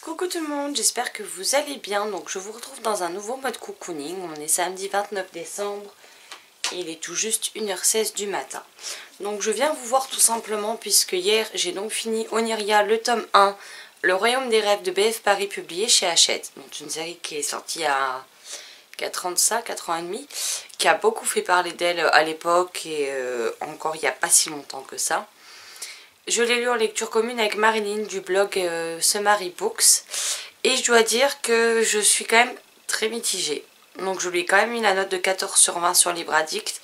Coucou tout le monde, j'espère que vous allez bien. Donc je vous retrouve dans un nouveau mode cocooning. On est samedi 29 décembre et il est tout juste 1h16 du matin. Donc je viens vous voir tout simplement puisque hier j'ai donc fini Oniria le tome 1, Le Royaume des Rêves de BF Paris publié chez Hachette. Donc une série qui est sortie à 4 ans de ça, 4 ans et demi, qui a beaucoup fait parler d'elle à l'époque et encore il n'y a pas si longtemps que ça. Je l'ai lu en lecture commune avec Marilyn du blog Sumary Books. Et je dois dire que je suis quand même très mitigée. Donc je lui ai quand même mis la note de 14/20 sur Libre Addict.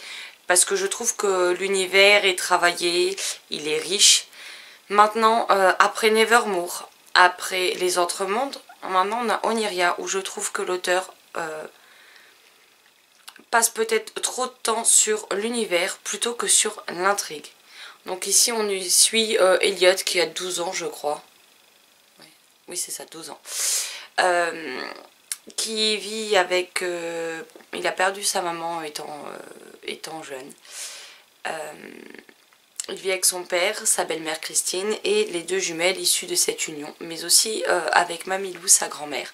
Parce que je trouve que l'univers est travaillé, il est riche. Maintenant, après Nevermore, après Les Autres Mondes, maintenant on a Oniria où je trouve que l'auteur passe peut-être trop de temps sur l'univers plutôt que sur l'intrigue. Donc ici on y suit Elliot qui a 12 ans je crois. Oui c'est ça, 12 ans. Qui vit avec... il a perdu sa maman étant jeune. Il vit avec son père, sa belle-mère Christine et les deux jumelles issues de cette union. Mais aussi avec Mamilou, sa grand-mère.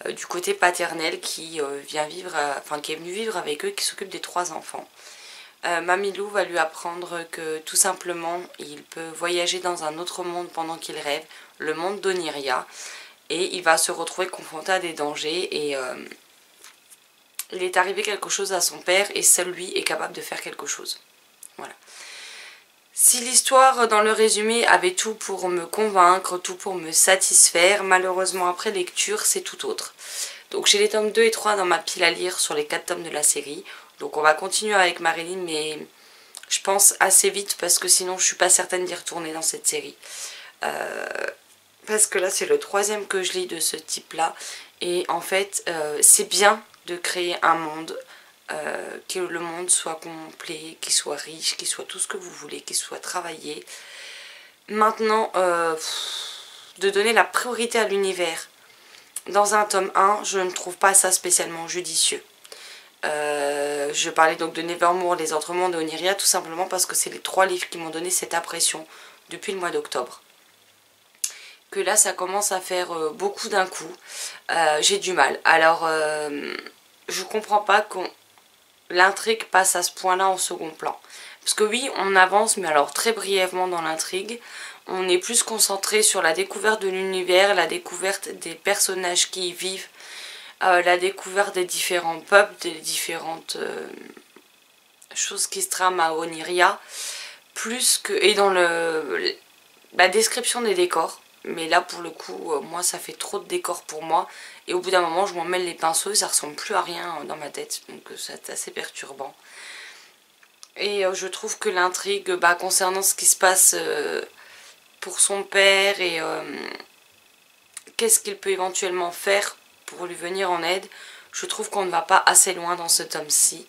Du côté paternel qui vient vivre, qui est venu vivre avec eux, qui s'occupe des 3 enfants. Mamilou va lui apprendre que tout simplement il peut voyager dans un autre monde pendant qu'il rêve, le monde d'Oniria, et il va se retrouver confronté à des dangers et il est arrivé quelque chose à son père et seul lui est capable de faire quelque chose. Voilà. Si l'histoire dans le résumé avait tout pour me convaincre, tout pour me satisfaire, malheureusement après lecture c'est tout autre. Donc j'ai les tomes 2 et 3 dans ma pile à lire sur les 4 tomes de la série. Donc on va continuer avec Marilyn, mais je pense assez vite parce que sinon je suis pas certaine d'y retourner dans cette série. Parce que là c'est le 3e que je lis de ce type là. Et en fait c'est bien de créer un monde, que le monde soit complet, qu'il soit riche, qu'il soit tout ce que vous voulez, qu'il soit travaillé. Maintenant, de donner la priorité à l'univers dans un tome 1, je ne trouve pas ça spécialement judicieux. Je parlais donc de Nevermore, Les Autres Mondes et Oniria tout simplement parce que c'est les 3 livres qui m'ont donné cette impression depuis le mois d'octobre. Que là ça commence à faire beaucoup d'un coup, j'ai du mal. Alors je comprends pas qu'on l'intrigue passe à ce point là en second plan. Parce que oui on avance mais alors très brièvement dans l'intrigue. On est plus concentré sur la découverte de l'univers, la découverte des personnages qui y vivent, la découverte des différents peuples, des différentes choses qui se trament à Oniria, plus que... et dans la description des décors. Mais là pour le coup, moi ça fait trop de décors pour moi. Et au bout d'un moment je m'en mêle les pinceaux et ça ressemble plus à rien dans ma tête. Donc c'est assez perturbant. Et je trouve que l'intrigue concernant ce qui se passe pour son père et qu'est-ce qu'il peut éventuellement faire pour lui venir en aide, je trouve qu'on ne va pas assez loin dans ce tome-ci.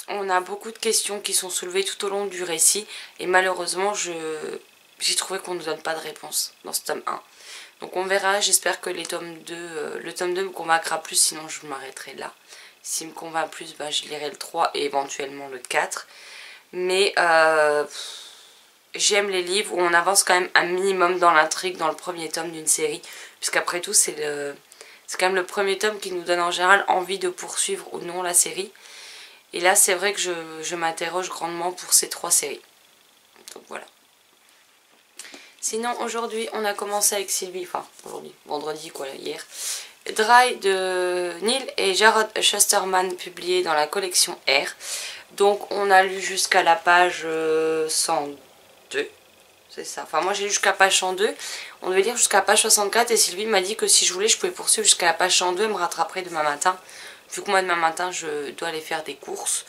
On a beaucoup de questions qui sont soulevées tout au long du récit et malheureusement j'ai trouvé qu'on ne nous donne pas de réponse dans ce tome 1. Donc on verra, j'espère que le tome 2 me convaincra plus, sinon je m'arrêterai là. S'il me convainc plus, je lirai le 3 et éventuellement le 4. Mais j'aime les livres où on avance quand même un minimum dans l'intrigue dans le premier tome d'une série. Puisqu'après tout c'est quand même le premier tome qui nous donne en général envie de poursuivre ou non la série. Et là c'est vrai que je m'interroge grandement pour ces 3 séries. Donc voilà. Sinon aujourd'hui on a commencé avec Sylvie, enfin aujourd'hui, vendredi quoi, hier. Dry de Neil et Jarrod Shusterman publié dans la collection R. Donc on a lu jusqu'à la page 102. C'est ça. Enfin moi j'ai lu jusqu'à la page 102. On devait lire jusqu'à la page 64 et Sylvie m'a dit que si je voulais je pouvais poursuivre jusqu'à la page 102 et me rattraperai demain matin. Vu que moi demain matin je dois aller faire des courses.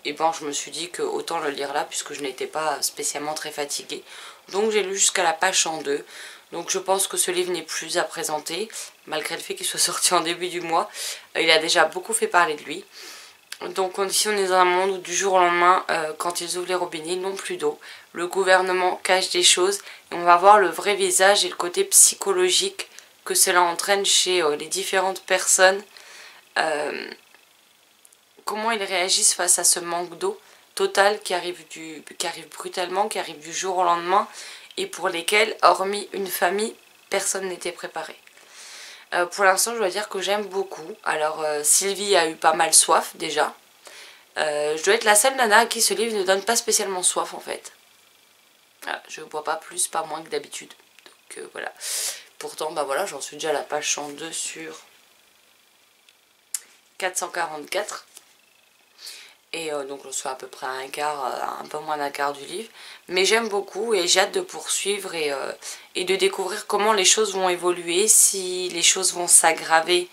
Et je me suis dit que autant le lire là puisque je n'étais pas spécialement très fatiguée. Donc j'ai lu jusqu'à la page 102. Donc je pense que ce livre n'est plus à présenter, malgré le fait qu'il soit sorti en début du mois. Il a déjà beaucoup fait parler de lui. Donc ici on est dans un monde où du jour au lendemain, quand ils ouvrent les robinets, ils n'ont plus d'eau. Le gouvernement cache des choses et on va voir le vrai visage et le côté psychologique que cela entraîne chez les différentes personnes. Comment ils réagissent face à ce manque d'eau total qui arrive brutalement, qui arrive du jour au lendemain et pour lesquels, hormis une famille, personne n'était préparé. Pour l'instant, je dois dire que j'aime beaucoup. Alors, Sylvie a eu pas mal soif déjà. Je dois être la seule nana à qui ce livre ne donne pas spécialement soif en fait. Voilà, je ne bois pas plus, pas moins que d'habitude. Donc voilà. Pourtant, bah voilà, j'en suis déjà à la page 102 sur 444. Et donc je suis à peu près à un quart, un peu moins d'un quart du livre. Mais j'aime beaucoup et j'ai hâte de poursuivre et de découvrir comment les choses vont évoluer, si les choses vont s'aggraver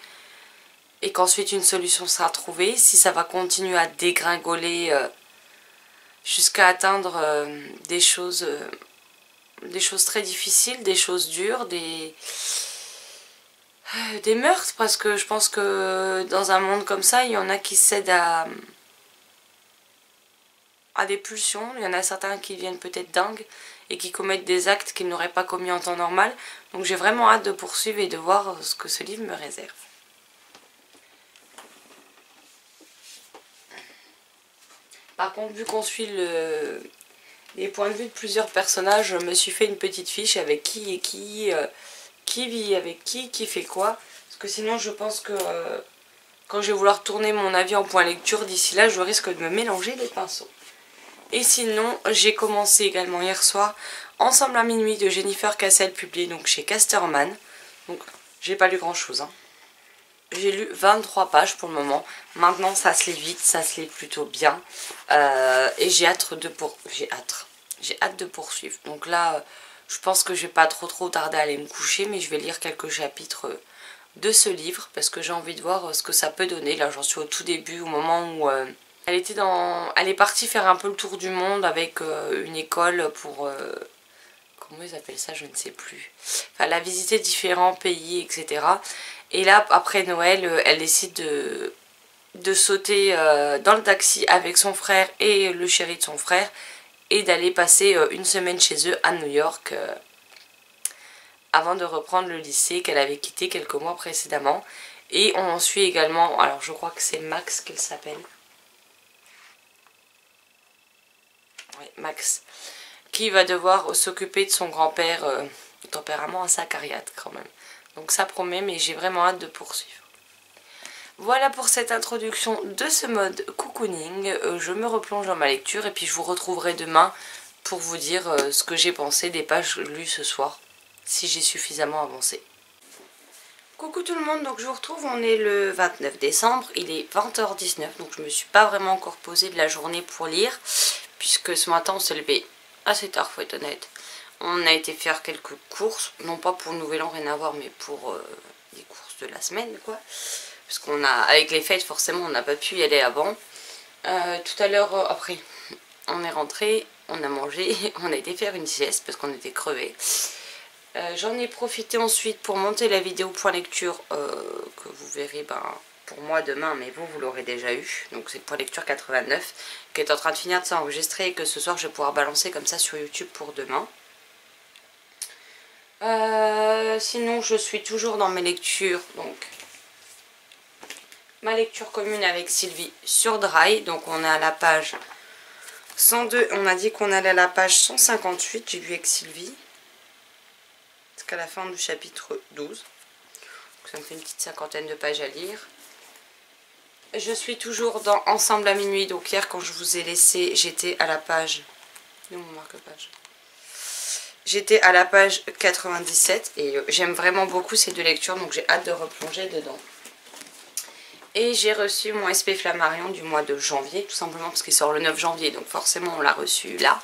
et qu'ensuite une solution sera trouvée, si ça va continuer à dégringoler jusqu'à atteindre des choses très difficiles, des choses dures, des meurtres, parce que je pense que dans un monde comme ça, il y en a qui cèdent à des pulsions, il y en a certains qui deviennent peut-être dingues et qui commettent des actes qu'ils n'auraient pas commis en temps normal. Donc j'ai vraiment hâte de poursuivre et de voir ce que ce livre me réserve. Par contre, vu qu'on suit les points de vue de plusieurs personnages, je me suis fait une petite fiche avec qui et qui vit avec qui fait quoi. Parce que sinon je pense que quand je vais vouloir tourner mon avis en point lecture, d'ici là je risque de me mélanger les pinceaux. Et sinon, j'ai commencé également hier soir Ensemble à minuit de Jennifer Cassel, publié donc chez Casterman. Donc j'ai pas lu grand chose. J'ai lu 23 pages pour le moment. Maintenant ça se lit vite, ça se lit plutôt bien. Et j'ai hâte de poursuivre. Donc là, je pense que je vais pas trop tarder à aller me coucher, mais je vais lire quelques chapitres de ce livre parce que j'ai envie de voir ce que ça peut donner. Là j'en suis au tout début, au moment où elle est partie faire un peu le tour du monde avec une école pour... comment ils appellent ça, je ne sais plus. Enfin, elle a visité différents pays, etc. Et là, après Noël, elle décide de sauter dans le taxi avec son frère et le chéri de son frère et d'aller passer une semaine chez eux à New York avant de reprendre le lycée qu'elle avait quitté quelques mois précédemment. Et on en suit également, alors je crois que c'est Max qu'elle s'appelle. Oui, Max, qui va devoir s'occuper de son grand-père, tempérament assez acariâtre quand même. Donc ça promet, mais j'ai vraiment hâte de poursuivre. Voilà pour cette introduction de ce mode cocooning. Je me replonge dans ma lecture et puis je vous retrouverai demain pour vous dire ce que j'ai pensé des pages lues ce soir, si j'ai suffisamment avancé. Coucou tout le monde, donc je vous retrouve, on est le 29 décembre, il est 20h19, donc je me suis pas vraiment encore posée de la journée pour lire, puisque ce matin on s'est levé assez tard, faut être honnête. On a été faire quelques courses, non pas pour le nouvel an, rien à voir, mais pour les courses de la semaine, quoi. Parce qu'on a, avec les fêtes, forcément, on n'a pas pu y aller avant. Tout à l'heure, après, on est rentré, on a mangé, on a été faire une sieste parce qu'on était crevés. J'en ai profité ensuite pour monter la vidéo point lecture que vous verrez pour moi demain, mais vous l'aurez déjà eu. Donc c'est point lecture 89 qui est en train de finir de s'enregistrer et que ce soir je vais pouvoir balancer comme ça sur YouTube pour demain. Sinon je suis toujours dans mes lectures, donc ma lecture commune avec Sylvie sur Dry. Donc on est à la page 102, on a dit qu'on allait à la page 158, j'ai lu avec Sylvie. À la fin du chapitre 12. Donc ça me fait une petite cinquantaine de pages à lire. Je suis toujours dans Ensemble à minuit. Donc hier quand je vous ai laissé, j'étais à la page... Où mon marque-page ? J'étais à la page 97 et j'aime vraiment beaucoup ces deux lectures, donc j'ai hâte de replonger dedans. Et j'ai reçu mon SP Flammarion du mois de janvier, tout simplement parce qu'il sort le 9 janvier, donc forcément on l'a reçu là.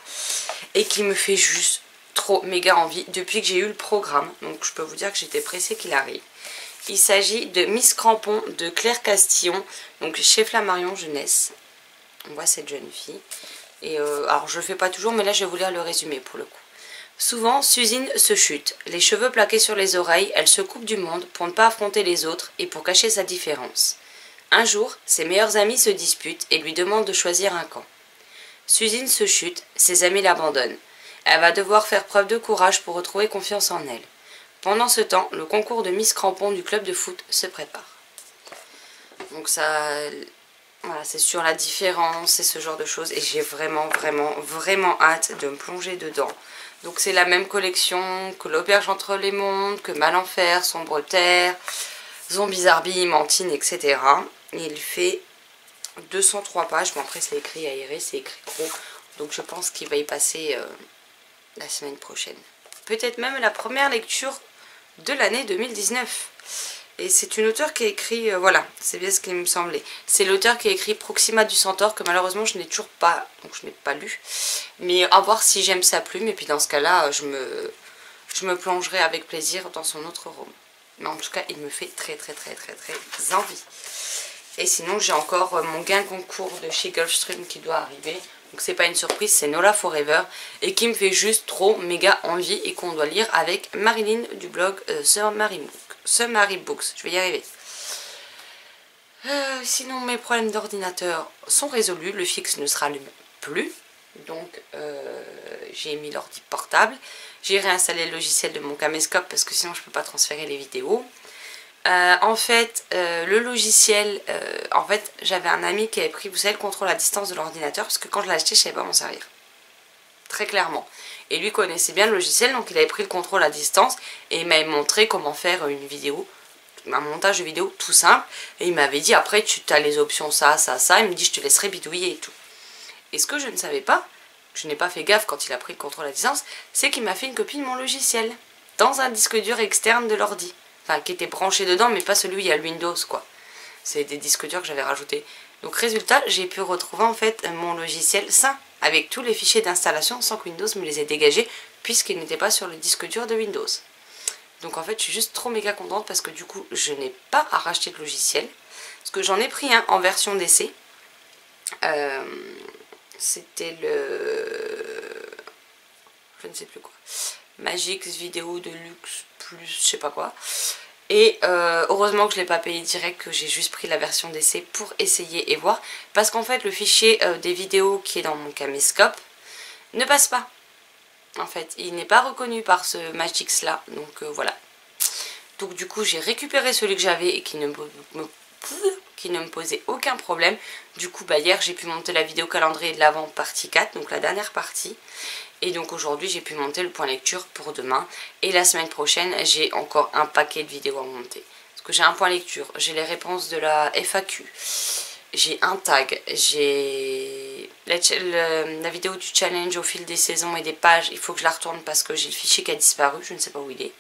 Et qui me fait juste trop méga envie depuis que j'ai eu le programme, donc je peux vous dire que j'étais pressée qu'il arrive. Il s'agit de Miss Crampon de Claire Castillon, donc chez Flammarion Jeunesse. On voit cette jeune fille. Et alors je le fais pas toujours, mais là je vais vous lire le résumé pour le coup. Souvent, Suzine se chute, les cheveux plaqués sur les oreilles, elle se coupe du monde pour ne pas affronter les autres et pour cacher sa différence. Un jour, ses meilleurs amis se disputent et lui demandent de choisir un camp. Suzine se chute, ses amis l'abandonnent. Elle va devoir faire preuve de courage pour retrouver confiance en elle. Pendant ce temps, le concours de Miss Crampon du club de foot se prépare. Donc ça Voilà, c'est sur la différence et ce genre de choses. Et j'ai vraiment, vraiment, vraiment hâte de me plonger dedans. Donc c'est la même collection que l'Auberge entre les mondes, que Malenfer, Sombre Terre, Zombies Arby, Mantine, etc. Et il fait 203 pages. Bon après c'est écrit aéré, c'est écrit gros. Donc je pense qu'il va y passer la semaine prochaine. Peut-être même la première lecture de l'année 2019. Et c'est une auteure qui a écrit, voilà, c'est bien ce qui me semblait. C'est l'auteur qui a écrit Proxima du Centaure, que malheureusement je n'ai toujours pas, donc je n'ai pas lu. Mais à voir si j'aime sa plume, et puis dans ce cas-là, je me plongerai avec plaisir dans son autre roman. Mais en tout cas, il me fait très très très très très envie. Et sinon, j'ai encore mon gain concours de chez Gulfstream qui doit arriver. Donc c'est pas une surprise, c'est Nola Forever. Et qui me fait juste trop méga envie et qu'on doit lire avec Marilyn du blog Sir Mary Books. Je vais y arriver. Sinon, mes problèmes d'ordinateur sont résolus. Le fixe ne se rallume plus. Donc j'ai mis l'ordi portable. J'ai réinstallé le logiciel de mon caméscope parce que sinon je ne peux pas transférer les vidéos. En fait, le logiciel, en fait, j'avais un ami qui avait pris, vous savez, le contrôle à distance de l'ordinateur, parce que quand je l'ai acheté, je ne savais pas m'en servir. Très clairement. Et lui connaissait bien le logiciel, donc il avait pris le contrôle à distance, et il m'avait montré comment faire une vidéo, un montage de vidéo tout simple, et il m'avait dit, après, tu as les options ça, ça, ça, il me dit, je te laisserai bidouiller et tout. Et ce que je ne savais pas, je n'ai pas fait gaffe quand il a pris le contrôle à distance, c'est qu'il m'a fait une copie de mon logiciel, dans un disque dur externe de l'ordi. Enfin, qui était branché dedans, mais pas celui où il y a le Windows, quoi. C'est des disques durs que j'avais rajoutés. Donc, résultat, j'ai pu retrouver, en fait, mon logiciel sain, avec tous les fichiers d'installation, sans que Windows me les ait dégagés, puisqu'ils n'étaient pas sur le disque dur de Windows. Donc, en fait, je suis juste trop méga contente, parce que du coup, je n'ai pas à racheter de logiciel. Parce que j'en ai pris un en version d'essai. C'était le... je ne sais plus quoi. Magix Vidéo Deluxe Plus, je sais pas quoi. Et heureusement que je ne l'ai pas payé direct, que j'ai juste pris la version d'essai pour essayer et voir. Parce qu'en fait, le fichier des vidéos qui est dans mon caméscope ne passe pas. En fait, il n'est pas reconnu par ce Magix là. Donc voilà. Donc du coup, j'ai récupéré celui que j'avais et qui ne me posait aucun problème. Du coup, bah, hier, j'ai pu monter la vidéo calendrier de l'Avent partie 4, donc la dernière partie. Et donc aujourd'hui, j'ai pu monter le point lecture pour demain. Et la semaine prochaine, j'ai encore un paquet de vidéos à monter. Parce que j'ai un point lecture, j'ai les réponses de la FAQ, j'ai un tag, j'ai la vidéo du challenge au fil des saisons et des pages. Il faut que je la retourne parce que j'ai le fichier qui a disparu, je ne sais pas où il est.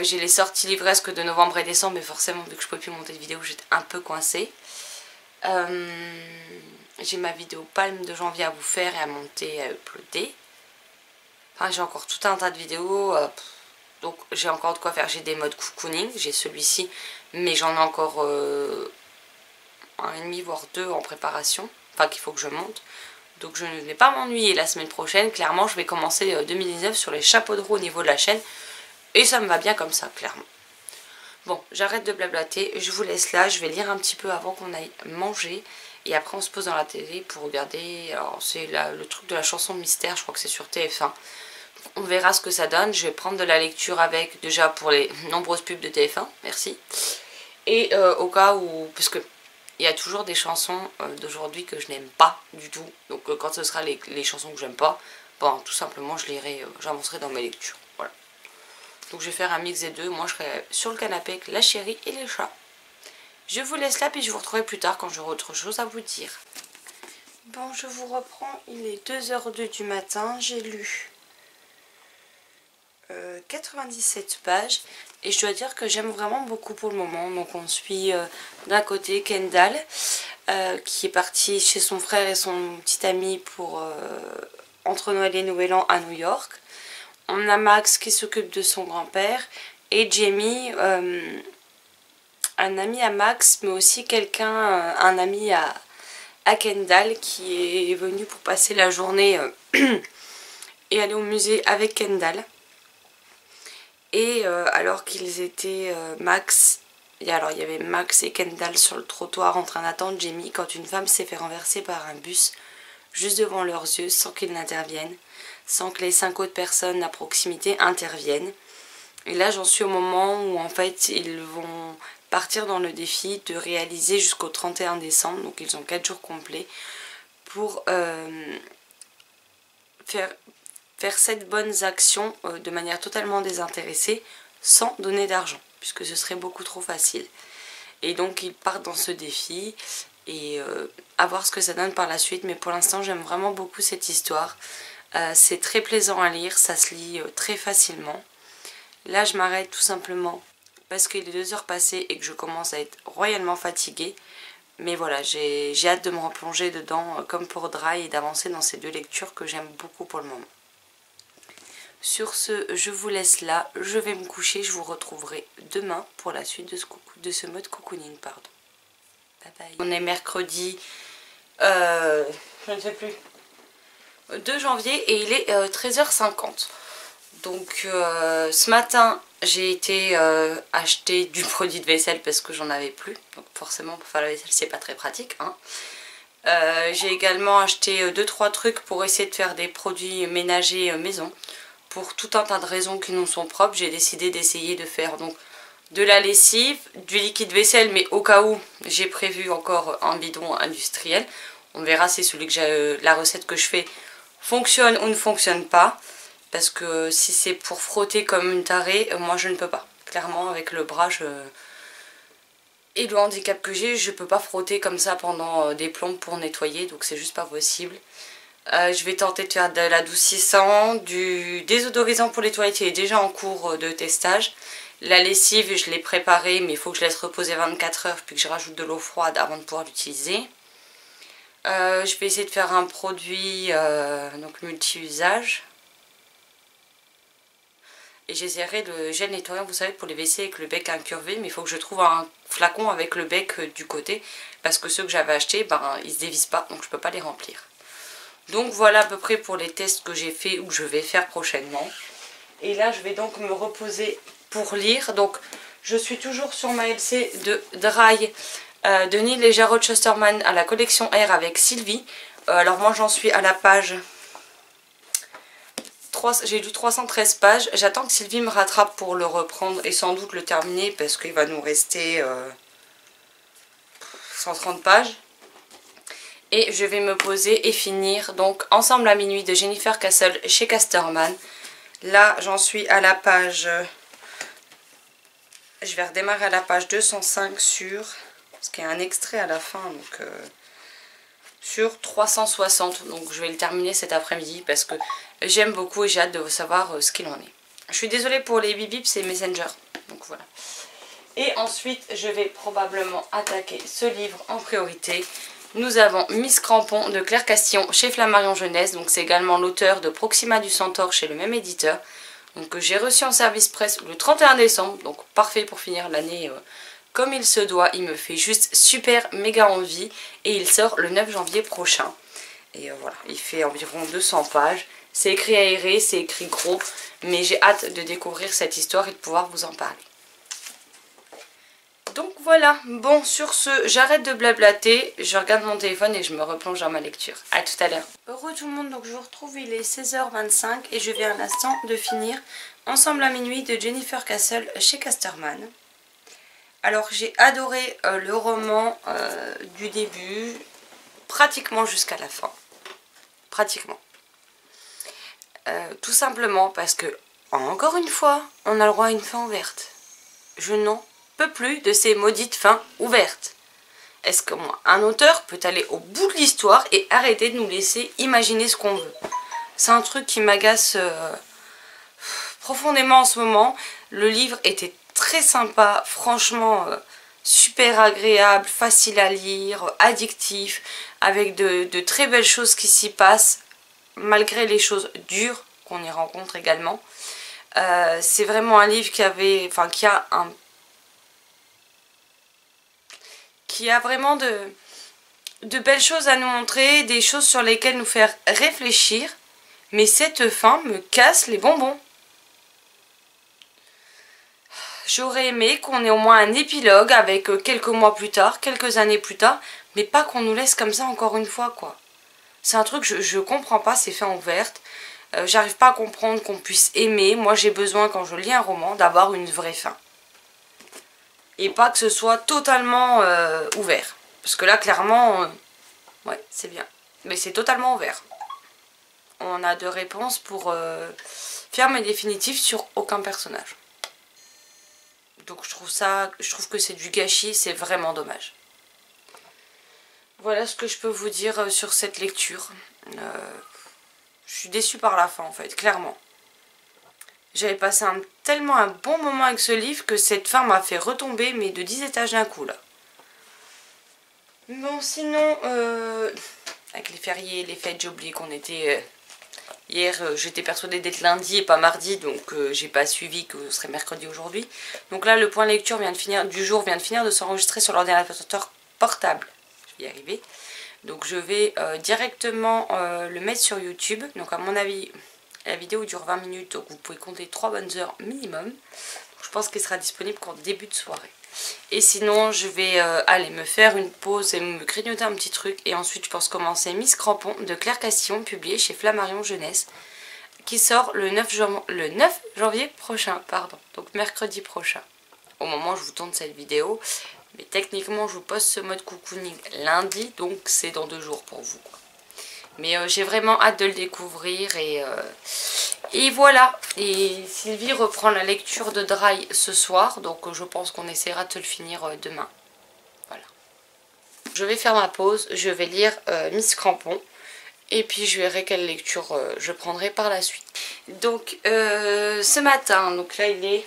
J'ai les sorties livresques de novembre et décembre, mais forcément, vu que je ne pouvais plus monter de vidéo, j'étais un peu coincée. J'ai ma vidéo palme de janvier à vous faire et à monter et à uploader. Enfin, j'ai encore tout un tas de vidéos. Donc j'ai encore de quoi faire. J'ai des modes cocooning, j'ai celui-ci, mais j'en ai encore un et demi voire deux en préparation. Enfin qu'il faut que je monte. Donc je ne vais pas m'ennuyer la semaine prochaine. Clairement je vais commencer 2019 sur les chapeaux de roue au niveau de la chaîne. Et ça me va bien comme ça, clairement. Bon, j'arrête de blablater, je vous laisse là, je vais lire un petit peu avant qu'on aille manger. Et après on se pose dans la télé pour regarder, alors c'est le truc de la chanson mystère, je crois que c'est sur TF1. On verra ce que ça donne, je vais prendre de la lecture avec, déjà pour les nombreuses pubs de TF1, merci. Et au cas où, parce que il y a toujours des chansons d'aujourd'hui que je n'aime pas du tout. Donc quand ce sera les chansons que j'aime pas, bon, tout simplement je lirai, j'avancerai dans mes lectures. Voilà. Donc je vais faire un mix des deux. Moi je serai sur le canapé avec la chérie et les chats. Je vous laisse là puis je vous retrouverai plus tard quand j'aurai autre chose à vous dire. Bon, je vous reprends. Il est 2h02 du matin. J'ai lu 97 pages. Et je dois dire que j'aime vraiment beaucoup pour le moment. Donc on suit d'un côté Kendall qui est parti chez son frère et son petit ami pour entre Noël et Nouvel An à New York. On a Max qui s'occupe de son grand-père et Jamie, un ami à Max, mais aussi quelqu'un, un ami à Kendall qui est venu pour passer la journée et aller au musée avec Kendall. Et alors qu'ils étaient Max, alors il y avait Max et Kendall sur le trottoir en train d'attendre Jamie quand une femme s'est fait renverser par un bus juste devant leurs yeux sans qu'ils n'interviennent, sans que les 5 autres personnes à proximité interviennent. Et là j'en suis au moment où en fait ils vont partir dans le défi de réaliser jusqu'au 31 décembre. Donc ils ont 4 jours complets pour faire 7 bonnes actions de manière totalement désintéressée sans donner d'argent, puisque ce serait beaucoup trop facile. Et donc ils partent dans ce défi et à voir ce que ça donne par la suite. Mais pour l'instant j'aime vraiment beaucoup cette histoire. C'est très plaisant à lire, ça se lit très facilement. Là je m'arrête tout simplement parce qu'il est 2 heures passées et que je commence à être royalement fatiguée. Mais voilà, j'ai hâte de me replonger dedans comme pour Dry et d'avancer dans ces 2 lectures que j'aime beaucoup pour le moment. Sur ce, je vous laisse là, je vais me coucher, je vous retrouverai demain pour la suite de ce mode cocooning, pardon. Bye bye. On est mercredi, je ne sais plus, 2 janvier et il est 13h50. Donc ce matin, j'ai été acheter du produit de vaisselle parce que j'en avais plus. Donc forcément pour faire la vaisselle c'est pas très pratique, hein. J'ai également acheté 2-3 trucs pour essayer de faire des produits ménagers maison. Pour tout un tas de raisons qui nous sont propres, j'ai décidé d'essayer de faire donc de la lessive, du liquide vaisselle, mais au cas où j'ai prévu encore un bidon industriel. On verra si celui que j'ai, la recette que je fais fonctionne ou ne fonctionne pas. Parce que si c'est pour frotter comme une tarée, moi je ne peux pas. Clairement avec le bras et le handicap que j'ai, je peux pas frotter comme ça pendant des plombes pour nettoyer. Donc c'est juste pas possible. Je vais tenter de faire de l'adoucissant, du désodorisant pour les toilettes, il est déjà en cours de testage. La lessive, je l'ai préparée, mais il faut que je laisse reposer 24 heures puis que je rajoute de l'eau froide avant de pouvoir l'utiliser. Je vais essayer de faire un produit donc multi-usage. Et j'essaierai le gel nettoyant, vous savez, pour les WC avec le bec incurvé, mais il faut que je trouve un flacon avec le bec du côté, parce que ceux que j'avais achetés, ben, ils se dévissent pas, donc je peux pas les remplir. Donc voilà à peu près pour les tests que j'ai fait ou que je vais faire prochainement. Et là je vais donc me reposer pour lire. Donc je suis toujours sur ma LC de Dry de Neil et Jarrod Shusterman à la collection R avec Sylvie. Alors moi j'en suis à la page... J'ai lu 313 pages. J'attends que Sylvie me rattrape pour le reprendre et sans doute le terminer parce qu'il va nous rester 130 pages. Et je vais me poser et finir donc Ensemble à minuit de Jennifer Castle chez Casterman. Là j'en suis à la page... Je vais redémarrer à la page 205 sur... Parce qu'il y a un extrait à la fin, donc... sur 360. Donc je vais le terminer cet après-midi parce que j'aime beaucoup et j'ai hâte de savoir ce qu'il en est. Je suis désolée pour les bip-bips et Messenger. Donc voilà. Et ensuite je vais probablement attaquer ce livre en priorité. Nous avons Miss Crampon de Claire Castillon chez Flammarion Jeunesse. Donc c'est également l'auteur de Proxima du Centaure chez le même éditeur. Donc j'ai reçu en service presse le 31 décembre. Donc parfait pour finir l'année comme il se doit. Il me fait juste super méga envie. Et il sort le 9 janvier prochain. Et voilà, il fait environ 200 pages. C'est écrit aéré, c'est écrit gros. Mais j'ai hâte de découvrir cette histoire et de pouvoir vous en parler. Donc voilà, bon sur ce, j'arrête de blablater, je regarde mon téléphone et je me replonge dans ma lecture. A tout à l'heure. Heureux tout le monde, donc je vous retrouve, il est 16h25 et je viens à l'instant de finir Ensemble à minuit de Jennifer Castle chez Casterman. Alors j'ai adoré le roman du début, pratiquement jusqu'à la fin. Pratiquement. Tout simplement parce que, encore une fois, on a le droit à une fin ouverte. Je n'en plus de ces maudites fins ouvertes. Est-ce que moi, un auteur peut aller au bout de l'histoire et arrêter de nous laisser imaginer ce qu'on veut? C'est un truc qui m'agace profondément en ce moment. Le livre était très sympa, franchement super agréable, facile à lire, addictif, avec de très belles choses qui s'y passent, malgré les choses dures qu'on y rencontre également. C'est vraiment un livre qui a vraiment de belles choses à nous montrer, des choses sur lesquelles nous faire réfléchir, mais cette fin me casse les bonbons. J'aurais aimé qu'on ait au moins un épilogue avec quelques mois plus tard, quelques années plus tard, mais pas qu'on nous laisse comme ça encore une fois, quoi. C'est un truc, je comprends pas ces fins ouvertes, j'arrive pas à comprendre qu'on puisse aimer. Moi j'ai besoin, quand je lis un roman, d'avoir une vraie fin. et pas que ce soit totalement ouvert. Parce que là, clairement, ouais, c'est bien. Mais c'est totalement ouvert. On a 2 réponses pour ferme et définitif sur aucun personnage. Donc je trouve que c'est du gâchis, c'est vraiment dommage. Voilà ce que je peux vous dire sur cette lecture. Je suis déçue par la fin en fait, clairement. J'avais passé tellement un bon moment avec ce livre que cette fin m'a fait retomber mais de 10 étages d'un coup là. Bon sinon, avec les fériés, les fêtes, j'ai oublié qu'on était... hier j'étais persuadée d'être lundi et pas mardi, donc j'ai pas suivi que ce serait mercredi aujourd'hui. Donc là le point lecture du jour vient de finir de s'enregistrer sur l'ordinateur portable. Je vais y arriver. Donc je vais directement le mettre sur YouTube. Donc à mon avis, la vidéo dure 20 minutes, donc vous pouvez compter 3 bonnes heures minimum. Donc, je pense qu'il sera disponible qu'en début de soirée. Et sinon, je vais aller me faire une pause et me grignoter un petit truc. Et ensuite, je pense commencer Miss Crampon de Claire Castillon, publié chez Flammarion Jeunesse, qui sort le 9 janvier prochain, pardon. Donc mercredi prochain, au moment où je vous tourne cette vidéo. Mais techniquement, je vous poste ce mode cocooning lundi, donc c'est dans 2 jours pour vous, quoi. Mais j'ai vraiment hâte de le découvrir et voilà. Et Sylvie reprend la lecture de Dry ce soir, donc je pense qu'on essaiera de le finir demain. Voilà. Je vais faire ma pause, je vais lire Miss Crampon et puis je verrai quelle lecture je prendrai par la suite. Donc ce matin, donc là il est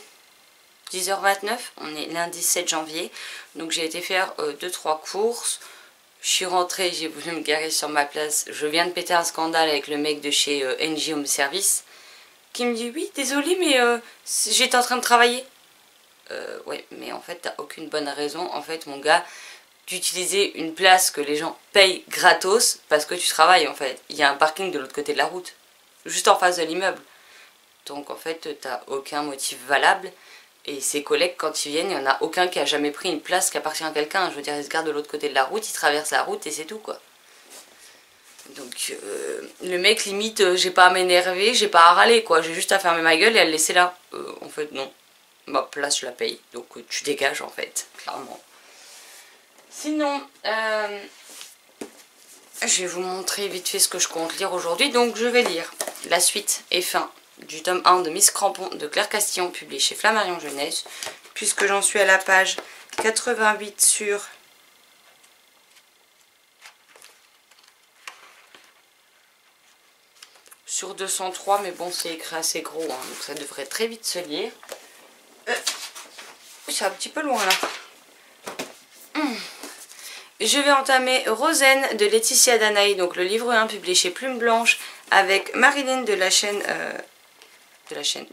10h29, on est lundi 7 janvier, donc j'ai été faire 2-3 courses. Je suis rentrée, j'ai voulu me garer sur ma place. Je viens de péter un scandale avec le mec de chez NJ Home Service qui me dit oui, désolé, mais j'étais en train de travailler. Ouais, mais en fait, t'as aucune bonne raison, en fait, mon gars, d'utiliser une place que les gens payent gratos parce que tu travailles, en fait. Il y a un parking de l'autre côté de la route, juste en face de l'immeuble. Donc, en fait, t'as aucun motif valable. Et ses collègues, quand ils viennent, il n'y en a aucun qui a jamais pris une place qui appartient à quelqu'un. Je veux dire, ils se gardent de l'autre côté de la route, ils traversent la route et c'est tout, quoi. Donc, le mec, limite, j'ai pas à m'énerver, j'ai pas à râler, quoi. J'ai juste à fermer ma gueule et à le laisser là. En fait, non. Ma place, je la paye. Donc, tu dégages, en fait, clairement. Sinon, je vais vous montrer vite fait ce que je compte lire aujourd'hui. Donc, je vais lire la suite et fin du tome 1 de Miss Crampon de Claire Castillon, publié chez Flammarion Jeunesse, puisque j'en suis à la page 88 sur 203, mais bon, c'est écrit assez gros, hein, donc ça devrait très vite se lire. C'est un petit peu loin là. Je vais entamer Rosen de Laetitia Danaï, donc le livre 1 publié chez Plume Blanche, avec Marilyn de la chaîne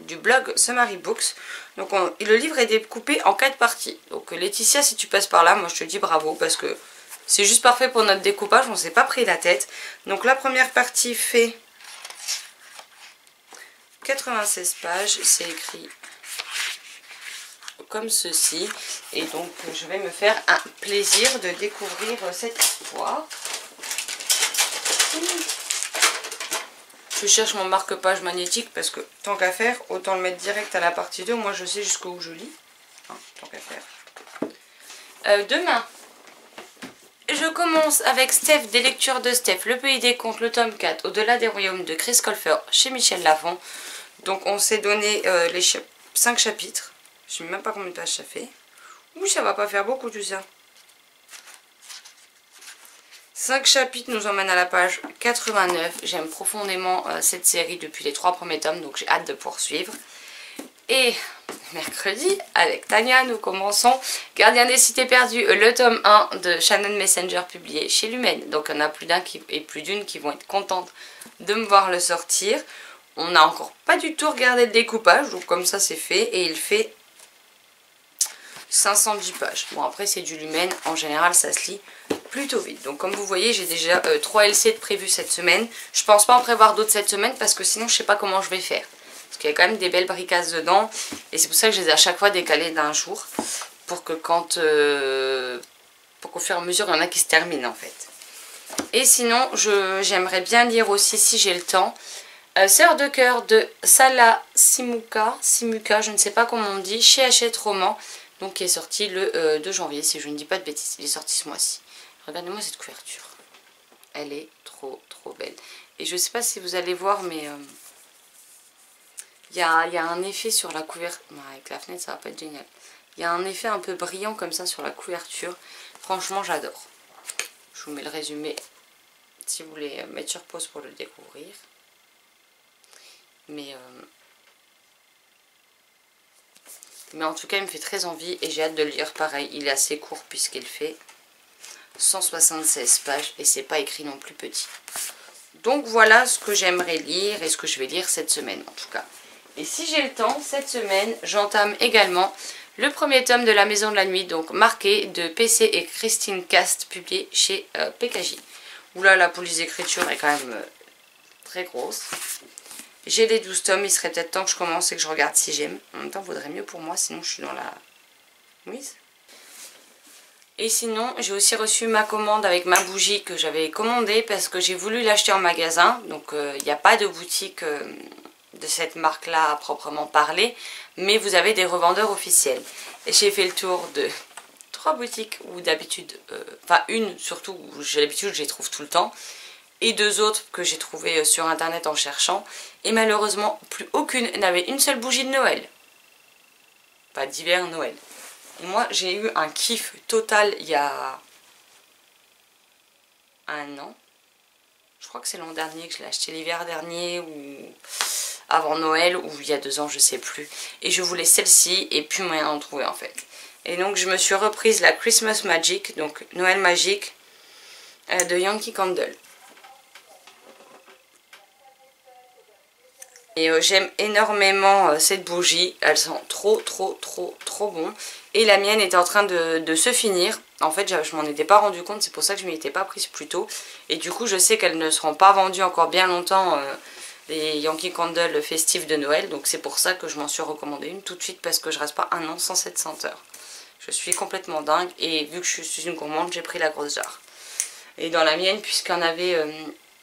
du blog Summary Books. Donc le livre est découpé en 4 parties. Donc Laetitia, si tu passes par là, moi je te dis bravo parce que c'est juste parfait pour notre découpage, on s'est pas pris la tête. Donc la première partie fait 96 pages, c'est écrit comme ceci. Et donc je vais me faire un plaisir de découvrir cette histoire. Je cherche mon marque-page magnétique parce que tant qu'à faire, autant le mettre direct à la partie 2. Moi je sais jusqu'où je lis. Hein, tant qu'à faire. Demain, je commence avec Steph, des lectures de Steph, Le Pays des Contes, le tome 4, Au-delà des Royaumes de Chris Colfer chez Michel Lafon. Donc on s'est donné les 5 chapitres. Je ne sais même pas combien de pages ça fait. Ouh, ça va pas faire beaucoup tout ça. 5 chapitres nous emmènent à la page 89. J'aime profondément cette série depuis les 3 premiers tomes, donc j'ai hâte de poursuivre. Et mercredi, avec Tania, nous commençons Gardien des Cités Perdues, le tome 1 de Shannon Messenger, publié chez Lumen. Donc il y en a plus d'un et plus d'une qui vont être contentes de me voir le sortir. On n'a encore pas du tout regardé le découpage, donc comme ça c'est fait. Et il fait 510 pages. Bon, après c'est du Lumen, en général ça se lit plutôt vite. Donc comme vous voyez, j'ai déjà 3 LC de prévus cette semaine. Je pense pas en prévoir d'autres cette semaine parce que sinon je sais pas comment je vais faire. Parce qu'il y a quand même des belles bricasses dedans. Et c'est pour ça que je les ai à chaque fois décalées d'un jour. Pour que quand... pour qu'au fur et à mesure, il y en a qui se terminent en fait. Et sinon, j'aimerais bien lire aussi, si j'ai le temps, Sœur de cœur de Salah Simuka, je ne sais pas comment on dit, chez Hachette Roman. donc qui est sorti le 2 janvier, si je ne dis pas de bêtises. Il est sorti ce mois-ci. Regardez-moi cette couverture. Elle est trop belle. Et je sais pas si vous allez voir, mais il y a un effet sur la couverture. Avec la fenêtre, ça va pas être génial. Il y a un effet un peu brillant comme ça sur la couverture. Franchement, j'adore. Je vous mets le résumé si vous voulez mettre sur pause pour le découvrir. Mais en tout cas, il me fait très envie et j'ai hâte de le lire. Pareil, il est assez court puisqu'il fait 176 pages et c'est pas écrit non plus petit. Donc voilà ce que j'aimerais lire et ce que je vais lire cette semaine en tout cas. Et si j'ai le temps, cette semaine, j'entame également le premier tome de La Maison de la Nuit, donc marqué de PC et Christine Cast, publié chez PKJ. Oula, la police d'écriture est quand même très grosse. J'ai les 12 tomes, il serait peut-être temps que je commence et que je regarde si j'aime. En même temps, il vaudrait mieux pour moi, sinon je suis dans la mise. Et sinon, j'ai aussi reçu ma commande avec ma bougie que j'avais commandée parce que j'ai voulu l'acheter en magasin. Donc, il n'y a pas de boutique de cette marque-là à proprement parler, mais vous avez des revendeurs officiels. Et j'ai fait le tour de 3 boutiques où d'habitude, enfin une surtout où j'ai l'habitude, je les trouve tout le temps, et 2 autres que j'ai trouvées sur internet en cherchant. Et malheureusement, plus aucune n'avait une seule bougie de Noël. Pas d'hiver, Noël. Et moi, j'ai eu un kiff total il y a 1 an. Je crois que c'est l'an dernier que je l'ai acheté, l'hiver dernier ou avant Noël ou il y a 2 ans, je sais plus. Et je voulais celle-ci et plus moyen d'en trouver en fait. Et donc je me suis reprise la Christmas Magic, donc Noël Magique de Yankee Candle. Et j'aime énormément cette bougie, elle sent trop bon. Et la mienne était en train de se finir. En fait, je m'en étais pas rendu compte, c'est pour ça que je m'y étais pas prise plus tôt. Et du coup, je sais qu'elles ne seront pas vendues encore bien longtemps, les Yankee Candle festives de Noël. Donc c'est pour ça que je m'en suis recommandé une tout de suite, parce que je reste pas 1 an sans cette senteur. Je suis complètement dingue, et vu que je suis une gourmande, j'ai pris la grosse jarre. Et dans la mienne, puisqu'il y en avait...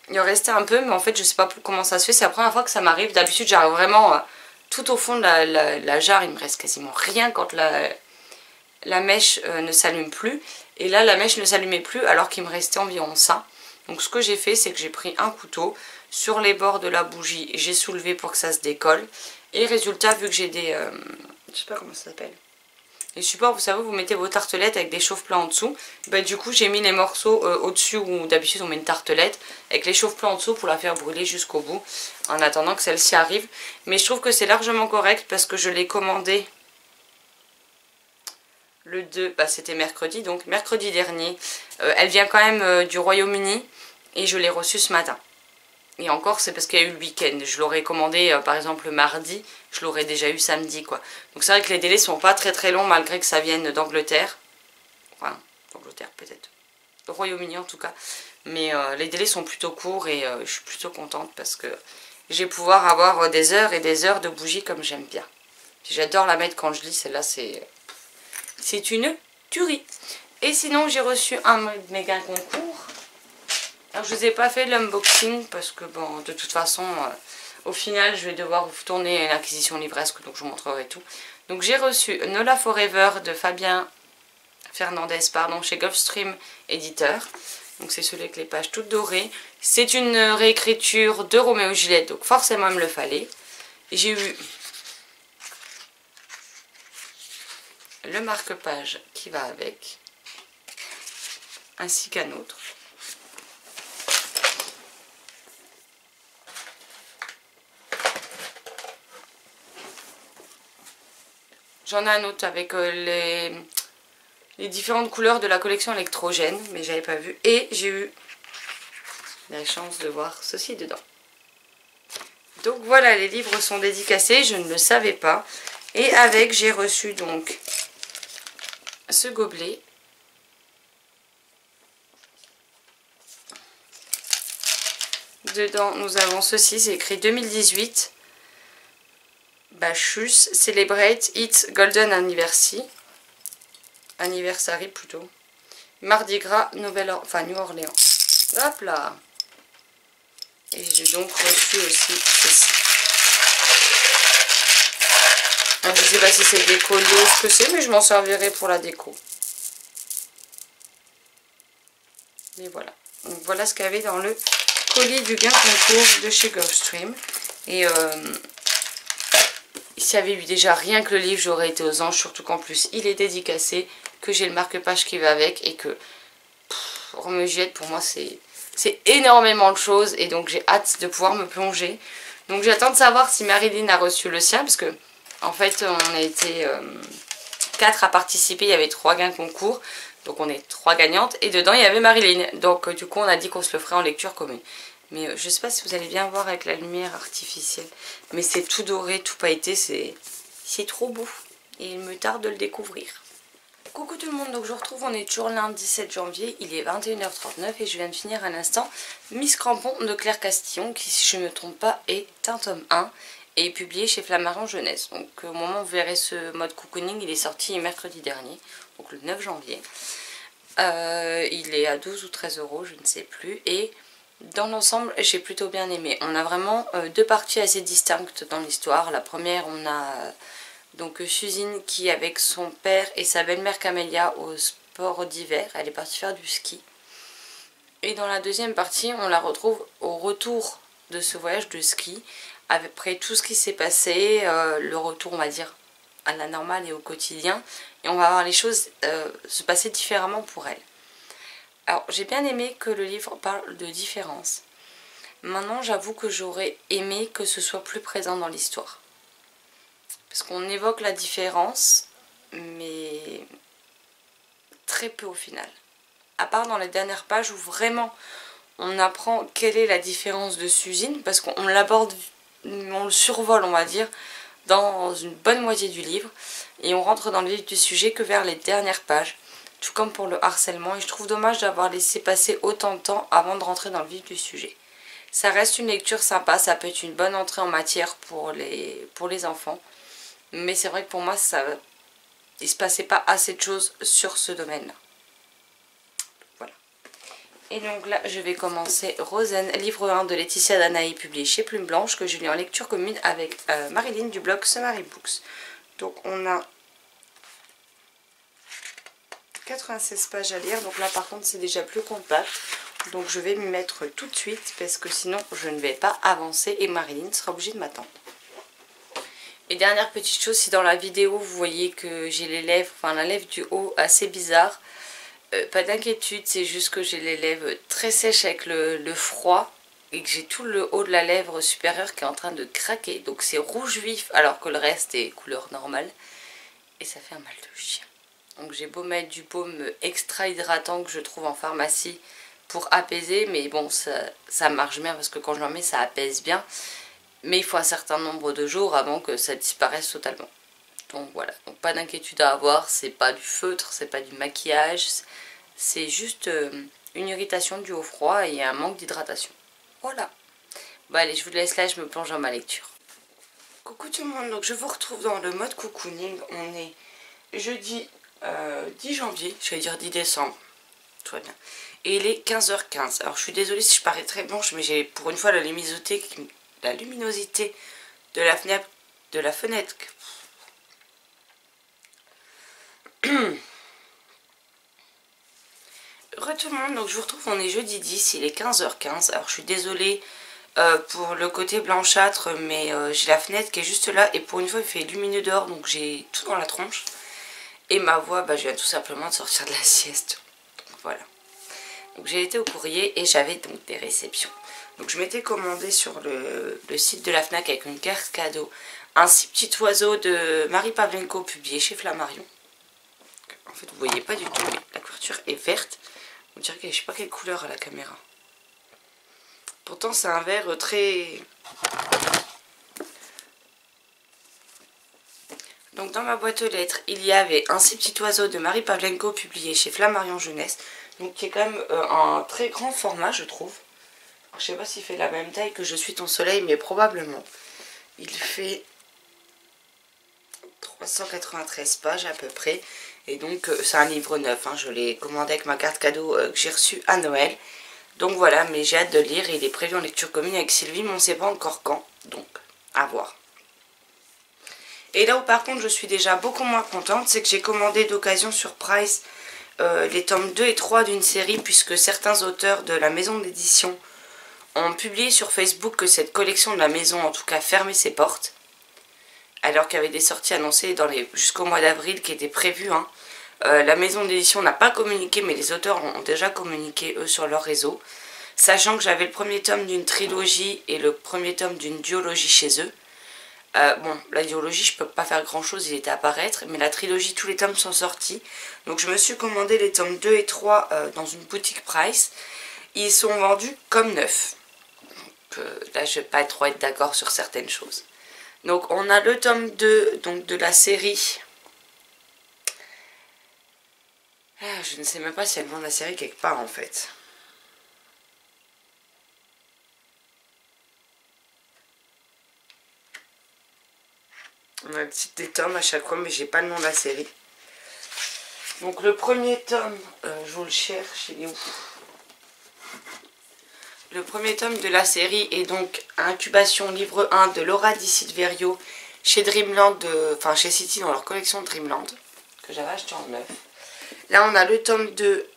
il en restait un peu, mais en fait je sais pas comment ça se fait, c'est la première fois que ça m'arrive. D'habitude j'arrive vraiment tout au fond de la jarre, il me reste quasiment rien quand la mèche ne s'allume plus. Et là la mèche ne s'allumait plus alors qu'il me restait environ ça. Donc ce que j'ai fait, c'est que j'ai pris un couteau, sur les bords de la bougie j'ai soulevé pour que ça se décolle. Et résultat, vu que j'ai des... je sais pas comment ça s'appelle. Les supports, vous savez, vous mettez vos tartelettes avec des chauffe-plats en dessous. Bah, du coup, j'ai mis les morceaux au-dessus où d'habitude on met une tartelette avec les chauffe-plats en dessous pour la faire brûler jusqu'au bout en attendant que celle-ci arrive. Mais je trouve que c'est largement correct parce que je l'ai commandé le 2, bah, c'était mercredi, donc mercredi dernier. Elle vient quand même du Royaume-Uni et je l'ai reçue ce matin. Et encore, c'est parce qu'il y a eu le week-end. Je l'aurais commandé par exemple mardi, je l'aurais déjà eu samedi quoi. Donc c'est vrai que les délais sont pas très longs malgré que ça vienne d'Angleterre. Enfin, d'Angleterre peut-être. Au Royaume-Uni en tout cas. Mais les délais sont plutôt courts et je suis plutôt contente parce que je vais pouvoir avoir des heures et des heures de bougie comme j'aime bien. J'adore la mettre quand je lis, celle-là c'est une tuerie. Et sinon j'ai reçu un méga concours. Alors je vous ai pas fait l'unboxing parce que bon, de toute façon, au final je vais devoir vous tourner l'acquisition livresque, donc je vous montrerai tout. Donc j'ai reçu Nola Forever de Fabien Fernandez, pardon, chez Gulfstream Éditeur. Donc c'est celui avec les pages toutes dorées. C'est une réécriture de Roméo et Juliette, donc forcément il me le fallait. J'ai eu le marque-page qui va avec, ainsi qu'un autre. J'en ai un autre avec les différentes couleurs de la collection électrogène, mais j'avais pas vu. Et j'ai eu la chance de voir ceci dedans. Donc voilà, les livres sont dédicacés, je ne le savais pas. Et avec, j'ai reçu donc ce gobelet. Dedans, nous avons ceci, c'est écrit 2018. Bacchus Celebrate Its Golden Anniversary. Anniversary plutôt. Mardi Gras, New Orléans. Hop là. Et j'ai donc reçu aussi ceci. Alors, je ne vous ai sais pas si c'est des colliers ou ce que c'est, mais je m'en servirai pour la déco. Mais voilà. Donc voilà ce qu'il y avait dans le colis du gain concours de chez Gulfstream. Et s'il y avait eu déjà rien que le livre, j'aurais été aux anges, surtout qu'en plus il est dédicacé, que j'ai le marque-page qui va avec et que Roméo et Juliette pour moi c'est énormément de choses et donc j'ai hâte de pouvoir me plonger. Donc j'attends de savoir si Marilyn a reçu le sien parce que en fait on a été 4 à participer, il y avait 3 gains concours. Donc on est 3 gagnantes et dedans il y avait Marilyn. Donc du coup on a dit qu'on se le ferait en lecture commune. Mais je sais pas si vous allez bien voir avec la lumière artificielle. Mais c'est tout doré, tout pailleté, c'est trop beau. Et il me tarde de le découvrir. Coucou tout le monde, donc je vous retrouve, on est toujours lundi 7 janvier, il est 21h39 et je viens de finir à l'instant Miss Crampon de Claire Castillon qui si je ne me trompe pas est un tome 1 et publié chez Flammarion Jeunesse. Donc au moment où vous verrez ce mode cocooning, il est sorti mercredi dernier, donc le 9 janvier. Il est à 12 ou 13 euros, je ne sais plus, et dans l'ensemble j'ai plutôt bien aimé. On a vraiment 2 parties assez distinctes dans l'histoire. La première, on a donc Suzine qui avec son père et sa belle-mère Camélia au sport d'hiver, elle est partie faire du ski. Et dans la deuxième partie, on la retrouve au retour de ce voyage de ski, après tout ce qui s'est passé, le retour on va dire à la normale et au quotidien, et on va voir les choses se passer différemment pour elle. Alors j'ai bien aimé que le livre parle de différence. Maintenant j'avoue que j'aurais aimé que ce soit plus présent dans l'histoire. Parce qu'on évoque la différence, mais très peu au final. À part dans les dernières pages où vraiment on apprend quelle est la différence de Suzine, parce qu'on l'aborde, on le survole on va dire, dans une bonne moitié du livre. Et on rentre dans le vif du sujet que vers les dernières pages. Tout comme pour le harcèlement. Et je trouve dommage d'avoir laissé passer autant de temps avant de rentrer dans le vif du sujet. Ça reste une lecture sympa, ça peut être une bonne entrée en matière pour les enfants. Mais c'est vrai que pour moi, il ne se passait pas assez de choses sur ce domaine-là. Voilà. Et donc là, je vais commencer Rosen, livre 1 de Laetitia Danaï, publié chez Plume Blanche, que je lis en lecture commune avec Marilyn du blog Sumary Books. Donc on a 96 pages à lire. Donc là, par contre, c'est déjà plus compact. Donc je vais m'y mettre tout de suite parce que sinon, je ne vais pas avancer et Marilyn sera obligée de m'attendre. Et dernière petite chose, si dans la vidéo vous voyez que j'ai les lèvres, enfin la lèvre du haut assez bizarre, pas d'inquiétude, c'est juste que j'ai les lèvres très sèches avec le froid et que j'ai tout le haut de la lèvre supérieure qui est en train de craquer. Donc c'est rouge vif alors que le reste est couleur normale et ça fait un mal de chien. Donc j'ai beau mettre du baume extra hydratant que je trouve en pharmacie pour apaiser, mais bon ça marche bien parce que quand je l'en mets ça apaise bien. Mais il faut un certain nombre de jours avant que ça disparaisse totalement. Donc voilà, donc pas d'inquiétude à avoir, c'est pas du feutre, c'est pas du maquillage, c'est juste une irritation due au froid et un manque d'hydratation. Voilà. Bon allez, je vous laisse là, je me plonge dans ma lecture. Coucou tout le monde, donc je vous retrouve dans le mode cocooning. On est jeudi 10 janvier, j'allais dire 10 décembre, tout va bien. Et il est 15h15. Alors je suis désolée si je parais très blanche, mais j'ai pour une fois la luminosité de la fenêtre. Re tout le monde, donc je vous retrouve, on est jeudi 10, il est 15h15. Alors je suis désolée pour le côté blanchâtre, mais j'ai la fenêtre qui est juste là et pour une fois il fait lumineux dehors, donc j'ai tout dans la tronche. Et ma voix, je viens tout simplement de sortir de la sieste. Donc voilà. Donc j'ai été au courrier et j'avais donc des réceptions. Donc je m'étais commandé sur le site de la Fnac avec une carte cadeau un si petit oiseau de Marie Pavlenko publié chez Flammarion. En fait vous voyez pas du tout, mais la couverture est verte. On dirait que je sais pas quelle couleur à la caméra. Pourtant c'est un vert très... Donc dans ma boîte aux lettres il y avait un si petit oiseau de Marie Pavlenko publié chez Flammarion Jeunesse. Donc qui est quand même un très grand format je trouve. Je sais pas s'il fait la même taille que Je suis ton soleil, mais probablement. Il fait 393 pages à peu près. Et donc c'est un livre neuf. Hein. Je l'ai commandé avec ma carte cadeau que j'ai reçue à Noël. Donc voilà, mais j'ai hâte de le lire. Il est prévu en lecture commune avec Sylvie, mais on ne sait pas encore quand. Donc à voir. Et là où par contre je suis déjà beaucoup moins contente, c'est que j'ai commandé d'occasion sur Price les tomes 2 et 3 d'une série, puisque certains auteurs de la maison d'édition ont publié sur Facebook que cette collection de la maison en tout cas fermait ses portes, alors qu'il y avait des sorties annoncées jusqu'au mois d'avril qui étaient prévues. Hein. La maison d'édition n'a pas communiqué, mais les auteurs ont déjà communiqué eux sur leur réseau, sachant que j'avais le premier tome d'une trilogie et le premier tome d'une duologie chez eux. Bon, la duologie, je peux pas faire grand chose, il était à paraître, mais la trilogie, tous les tomes sont sortis. Donc je me suis commandé les tomes 2 et 3 dans une boutique Price. Ils sont vendus comme neufs. Donc, là, je vais pas trop être d'accord sur certaines choses. Donc on a le tome 2 donc, de la série. Je ne sais même pas si elle vend la série quelque part en fait. On a le titre des tomes à chaque fois, mais j'ai pas le nom de la série. Donc le premier tome, je vous le cherche, il est où? Le premier tome de la série est donc Incubation livre 1 de Laura Di Silverio chez Dreamland, enfin chez City dans leur collection Dreamland, que j'avais acheté en neuf. Là on a le tome 2,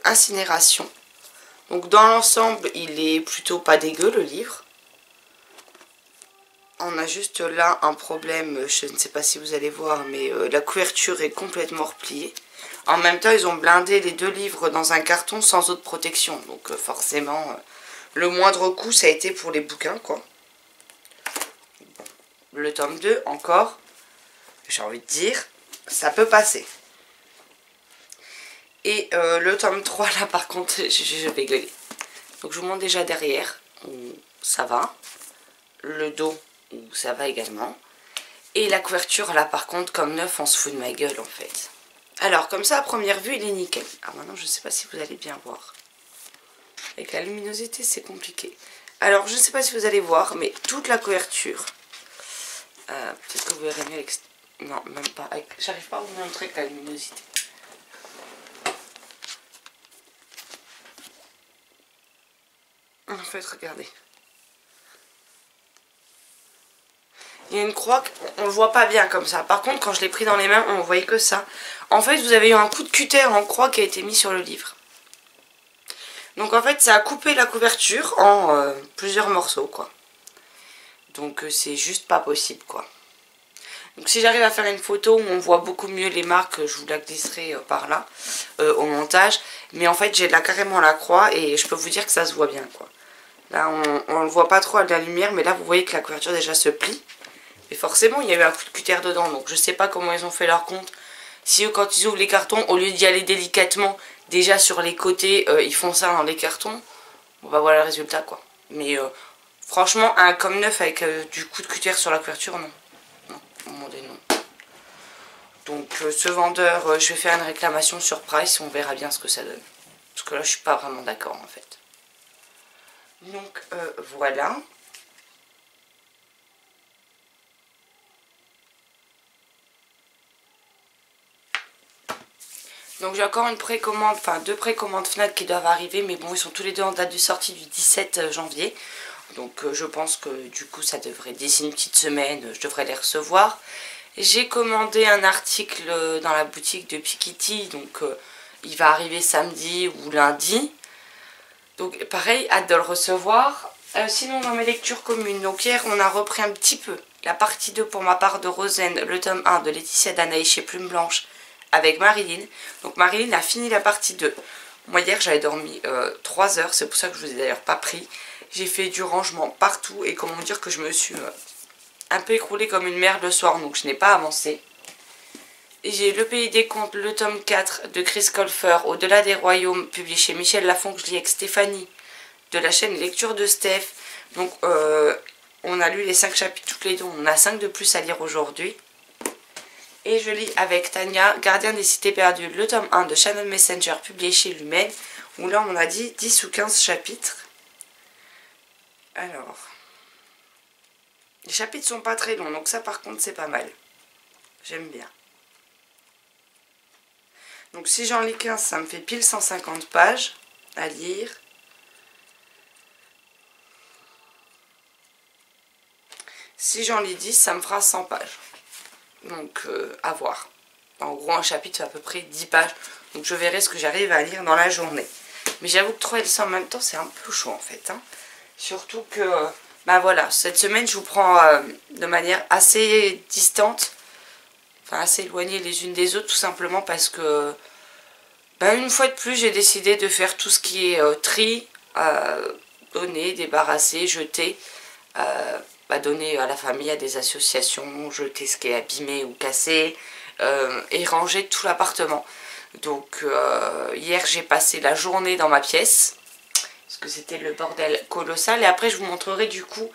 Incinération. Donc dans l'ensemble, il est plutôt pas dégueu le livre. On a juste là un problème, je ne sais pas si vous allez voir, mais la couverture est complètement repliée. En même temps, ils ont blindé les deux livres dans un carton sans autre protection. Donc forcément, le moindre coup, ça a été pour les bouquins, quoi. Le tome 2, encore, j'ai envie de dire, ça peut passer. Et le tome 3, là, par contre, je vais gueuler. Donc je vous montre déjà derrière, où ça va. Le dos, où ça va également. Et la couverture, là, par contre, comme neuf, on se fout de ma gueule, en fait. Alors, comme ça, à première vue, il est nickel. Alors maintenant, je ne sais pas si vous allez bien voir. Avec la luminosité, c'est compliqué. Alors, je ne sais pas si vous allez voir, mais toute la couverture... peut-être que vous verrez mieux avec... Non, même pas. J'arrive pas à vous montrer avec la luminosité. En fait, regardez. Il y a une croix, on ne le voit pas bien comme ça. Par contre, quand je l'ai pris dans les mains, on ne voyait que ça. En fait, vous avez eu un coup de cutter en croix qui a été mis sur le livre. Donc en fait, ça a coupé la couverture en plusieurs morceaux, quoi. Donc c'est juste pas possible, quoi. Donc si j'arrive à faire une photo où on voit beaucoup mieux les marques, je vous la glisserai par là, au montage. Mais en fait, j'ai là carrément la croix et je peux vous dire que ça se voit bien, quoi. Là, on ne le voit pas trop à la lumière, mais là, vous voyez que la couverture déjà se plie. Et forcément, il y a eu un coup de cutter dedans, donc je sais pas comment ils ont fait leur compte. Si eux, quand ils ouvrent les cartons, au lieu d'y aller délicatement, déjà sur les côtés, ils font ça dans les cartons, bon bah voilà le résultat, quoi. Mais franchement, un comme neuf avec du coup de cutter sur la couverture, non. Non, au moment des non. Donc ce vendeur, je vais faire une réclamation sur Price, on verra bien ce que ça donne. Parce que là, je suis pas vraiment d'accord, en fait. Donc voilà. Donc j'ai encore une précommande, enfin deux précommandes Fnac qui doivent arriver, mais bon, ils sont tous les deux en date de sortie du 17 janvier. Donc je pense que du coup ça devrait, d'ici une petite semaine, je devrais les recevoir. J'ai commandé un article dans la boutique de Piketty, donc il va arriver samedi ou lundi. Donc pareil, hâte de le recevoir. Sinon dans mes lectures communes, donc hier on a repris un petit peu la partie 2 pour ma part de Rosen, le tome 1 de Laetitia Danaï chez Plume Blanche, avec Marilyn. Donc Marilyn a fini la partie 2. Moi hier j'avais dormi 3 heures, c'est pour ça que je vous ai d'ailleurs pas pris. J'ai fait du rangement partout et comment dire que je me suis un peu écroulée comme une merde le soir, donc je n'ai pas avancé. J'ai Le Pays des Contes, le tome 4 de Chris Colfer, Au-delà des royaumes, publié chez Michel Lafon, que je lis avec Stéphanie, de la chaîne Lecture de Steph. Donc on a lu les 5 chapitres toutes les deux, on a 5 de plus à lire aujourd'hui. Et je lis avec Tania, Gardien des cités perdues, le tome 1 de Shannon Messenger, publié chez Lumel, où là on a dit 10 ou 15 chapitres. Alors, les chapitres sont pas très longs, donc ça par contre c'est pas mal. J'aime bien. Donc si j'en lis 15, ça me fait pile 150 pages à lire. Si j'en lis 10, ça me fera 100 pages. Donc à voir. En gros un chapitre fait à peu près 10 pages. Donc je verrai ce que j'arrive à lire dans la journée. Mais j'avoue que 3 LC en même temps c'est un peu chaud en fait. Hein. Surtout que, bah voilà, cette semaine je vous prends de manière assez distante. Enfin assez éloignées les unes des autres, tout simplement parce que, bah, une fois de plus j'ai décidé de faire tout ce qui est tri, donner, débarrasser, jeter. Donner à la famille, à des associations, jeter ce qui est abîmé ou cassé et ranger tout l'appartement. Donc hier j'ai passé la journée dans ma pièce parce que c'était le bordel colossal et après je vous montrerai du coup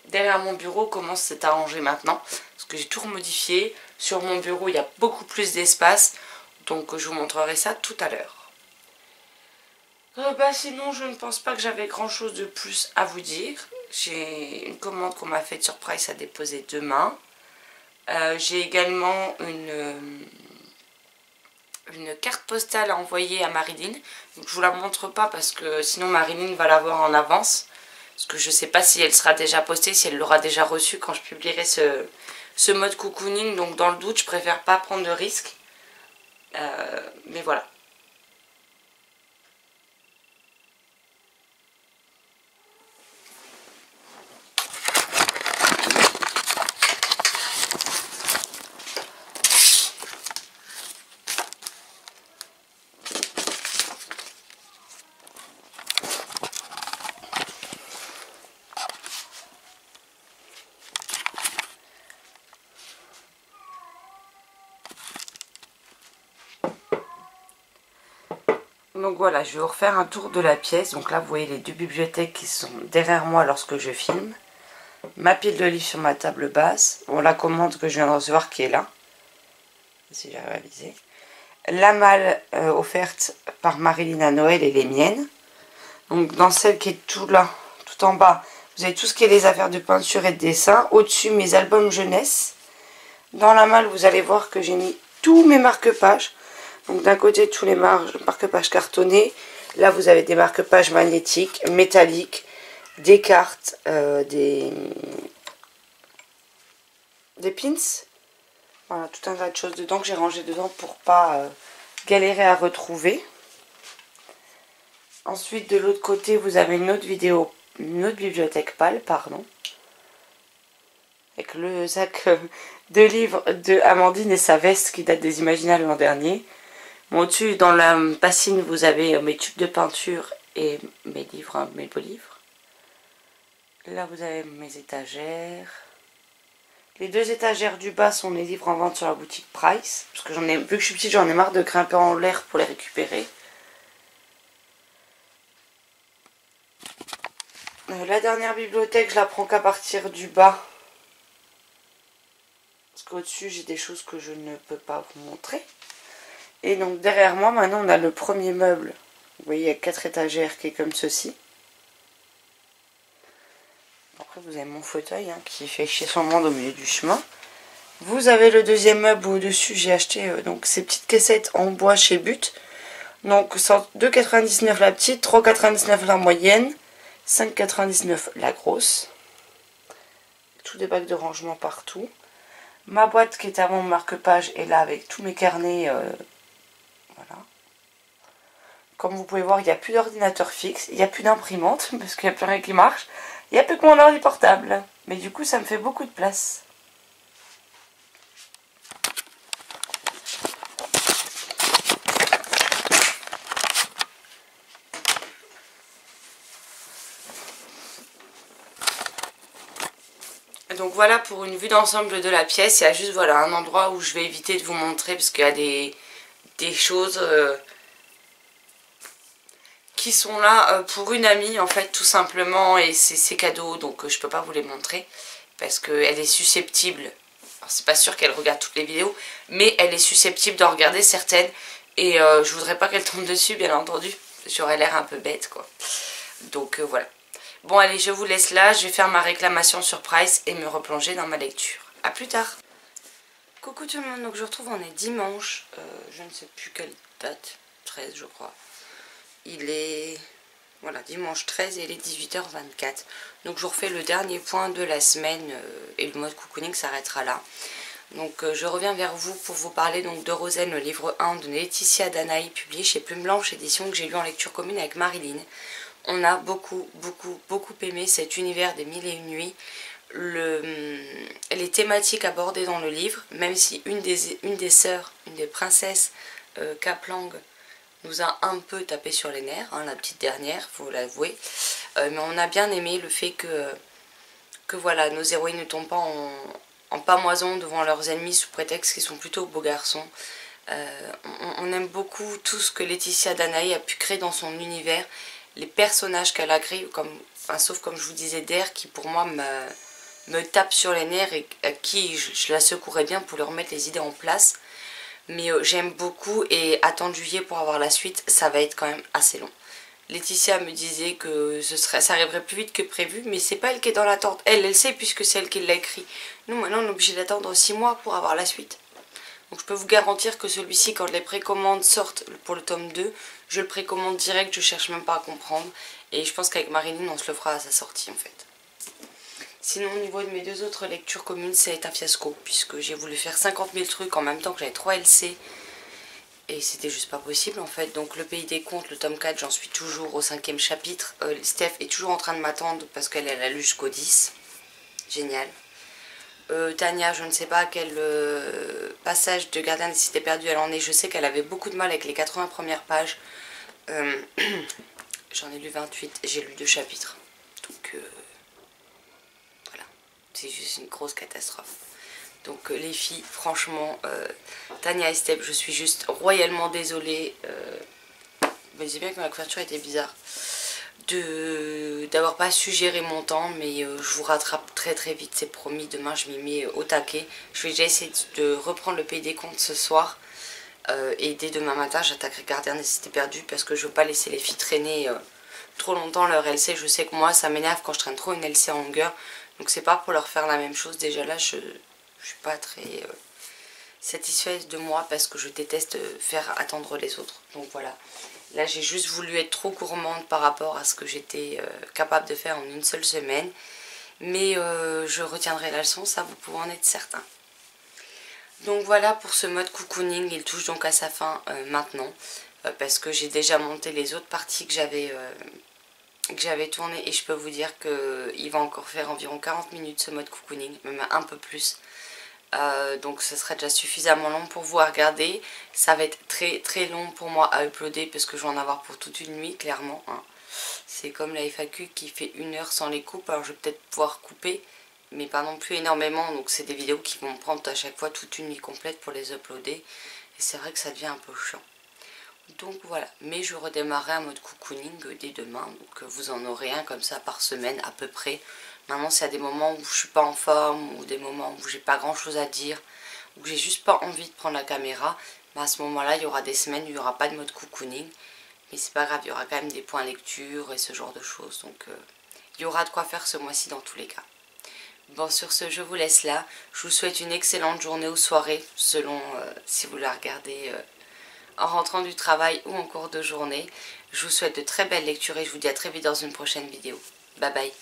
derrière mon bureau comment c'est arrangé maintenant parce que j'ai tout remodifié. Sur mon bureau il y a beaucoup plus d'espace donc je vous montrerai ça tout à l'heure. Sinon je ne pense pas que j'avais grand chose de plus à vous dire. J'ai une commande qu'on m'a faite sur Price à déposer demain. J'ai également une carte postale à envoyer à Marilyn. Donc je vous la montre pas parce que sinon Marilyn va l'avoir en avance. Parce que je sais pas si elle sera déjà postée, si elle l'aura déjà reçue quand je publierai ce mode cocooning. Donc dans le doute je préfère pas prendre de risque. Mais voilà. Donc voilà, je vais vous refaire un tour de la pièce. Donc là, vous voyez les 2 bibliothèques qui sont derrière moi lorsque je filme. Ma pile de livres sur ma table basse. Bon, la commande que je viens de recevoir qui est là. Si j'ai réalisé. La malle offerte par Marilyn à Noël et les miennes. Donc dans celle qui est tout là, tout en bas, vous avez tout ce qui est les affaires de peinture et de dessin. Au-dessus, mes albums jeunesse. Dans la malle, vous allez voir que j'ai mis tous mes marque-pages. Donc d'un côté tous les marque-pages cartonnés, là vous avez des marque-pages magnétiques, métalliques, des cartes, des pins, voilà tout un tas de choses dedans que j'ai rangé dedans pour pas galérer à retrouver. Ensuite de l'autre côté vous avez une autre bibliothèque pâle, pardon, avec le sac de livres de Amandine et sa veste qui date des Imaginales l'an dernier. Au-dessus, dans la bassine, vous avez mes tubes de peinture et mes livres, mes beaux livres. Là, vous avez mes étagères. Les 2 étagères du bas sont les livres en vente sur la boutique Price. Parce que vu que je suis petite, j'en ai marre de grimper en l'air pour les récupérer. La dernière bibliothèque, je la prends qu'à partir du bas. Parce qu'au-dessus, j'ai des choses que je ne peux pas vous montrer. Et donc derrière moi, maintenant, on a le premier meuble. Vous voyez, il y a 4 étagères qui est comme ceci. Après, vous avez mon fauteuil qui fait chier son monde au milieu du chemin. Vous avez le deuxième meuble où au-dessus, j'ai acheté donc ces petites caissettes en bois chez But. Donc 2,99 la petite, 3,99 la moyenne, 5,99 la grosse. Tous des bacs de rangement partout. Ma boîte qui est à mon marque-page est là avec tous mes carnets. Voilà. Comme vous pouvez voir, il n'y a plus d'ordinateur fixe, il n'y a plus d'imprimante parce qu'il n'y a plus rien qui marche. Il n'y a plus que mon ordi portable. Mais du coup, ça me fait beaucoup de place. Donc voilà pour une vue d'ensemble de la pièce. Il y a juste voilà, un endroit où je vais éviter de vous montrer parce qu'il y a des choses qui sont là pour une amie en fait tout simplement, et c'est ses cadeaux, donc je peux pas vous les montrer parce qu'elle est susceptible, c'est pas sûr qu'elle regarde toutes les vidéos, mais elle est susceptible de regarder certaines et je voudrais pas qu'elle tombe dessus bien entendu, j'aurais l'air un peu bête quoi. Donc voilà. Bon allez, je vous laisse là, je vais faire ma réclamation sur Price et me replonger dans ma lecture. A plus tard. Coucou tout le monde, donc je retrouve, on est dimanche, je ne sais plus quelle date, 13 je crois. Il est voilà, dimanche 13 et il est 18h24. Donc je vous refais le dernier point de la semaine et le mode cocooning s'arrêtera là. Donc je reviens vers vous pour vous parler donc de Rosen, le livre 1 de Laetitia Danaï, publié chez Plume Blanche Édition, que j'ai lu en lecture commune avec Marilyn. On a beaucoup aimé cet univers des Mille et une nuits. Les thématiques abordées dans le livre, même si une des sœurs, une des princesses, Kaplang, nous a un peu tapé sur les nerfs, hein, la petite dernière, faut l'avouer. Mais on a bien aimé le fait que voilà, nos héroïnes ne tombent pas en pamoison devant leurs ennemis sous prétexte qu'ils sont plutôt beaux garçons. On aime beaucoup tout ce que Laetitia Danaï a pu créer dans son univers, les personnages qu'elle a créés, sauf comme je vous disais Der, qui pour moi me tape sur les nerfs et à qui je la secouerais bien pour leur remettre les idées en place. Mais j'aime beaucoup et attendre juillet pour avoir la suite, ça va être quand même assez long. Laetitia me disait que ça arriverait plus vite que prévu, mais c'est pas elle qui est dans l'attente. Elle sait puisque c'est elle qui l'a écrit. Nous maintenant on est obligé d'attendre 6 mois pour avoir la suite. Donc je peux vous garantir que celui-ci, quand les précommandes sortent pour le tome 2, je le précommande direct, je cherche même pas à comprendre. Et je pense qu'avec Marilyn on se le fera à sa sortie en fait. Sinon au niveau de mes deux autres lectures communes, c'est un fiasco, puisque j'ai voulu faire 50 000 trucs en même temps que j'avais 3 LC. Et c'était juste pas possible en fait. Donc le pays des contes, le tome 4, j'en suis toujours au 5e chapitre. Steph est toujours en train de m'attendre parce qu'elle a lu jusqu'au 10. Génial. Tania, je ne sais pas à quel passage de Gardien des Cités Perdues elle en est. Je sais qu'elle avait beaucoup de mal avec les 80 premières pages. J'en ai lu 28, j'ai lu 2 chapitres. Donc voilà, c'est juste une grosse catastrophe. Donc les filles, franchement, Tania et Steph, je suis juste royalement désolée. Je disais bien que ma couverture était bizarre. D'avoir pas su gérer mon temps, mais je vous rattrape très vite, c'est promis. Demain je m'y mets au taquet. Je vais déjà essayer de reprendre le pays des contes ce soir. Et dès demain matin j'attaquerai Gardien des Cités Perdues parce que je veux pas laisser les filles traîner trop longtemps leur LC. Je sais que moi ça m'énerve quand je traîne trop une LC en longueur. Donc c'est pas pour leur faire la même chose. Déjà là je suis pas très satisfaite de moi parce que je déteste faire attendre les autres. Donc voilà. Là j'ai juste voulu être trop gourmande par rapport à ce que j'étais capable de faire en une seule semaine. Mais je retiendrai la leçon, ça vous pouvez en être certain. Donc voilà pour ce mode cocooning, il touche donc à sa fin maintenant. Parce que j'ai déjà monté les autres parties que j'avais tournées. Et je peux vous dire qu'il va encore faire environ 40 minutes ce mode cocooning, même un peu plus. Donc ce serait déjà suffisamment long pour vous à regarder. Ça va être très long pour moi à uploader parce que je vais en avoir pour toute une nuit clairement, hein. C'est comme la FAQ qui fait 1 heure sans les coupes. Alors je vais peut-être pouvoir couper, mais pas non plus énormément. Donc c'est des vidéos qui vont me prendre à chaque fois toute une nuit complète pour les uploader. Et c'est vrai que ça devient un peu chiant. Donc voilà, mais je redémarrerai un mode cocooning dès demain. Donc vous en aurez un comme ça par semaine à peu près. Maintenant, s'il y a des moments où je suis pas en forme ou des moments où j'ai pas grand chose à dire, où j'ai juste pas envie de prendre la caméra, bah à ce moment-là, il y aura des semaines où il n'y aura pas de mode cocooning. Mais c'est pas grave, il y aura quand même des points lecture et ce genre de choses. Donc il y aura de quoi faire ce mois-ci dans tous les cas. Bon, sur ce, je vous laisse là. Je vous souhaite une excellente journée ou soirée, selon si vous la regardez en rentrant du travail ou en cours de journée. Je vous souhaite de très belles lectures et je vous dis à très vite dans une prochaine vidéo. Bye bye.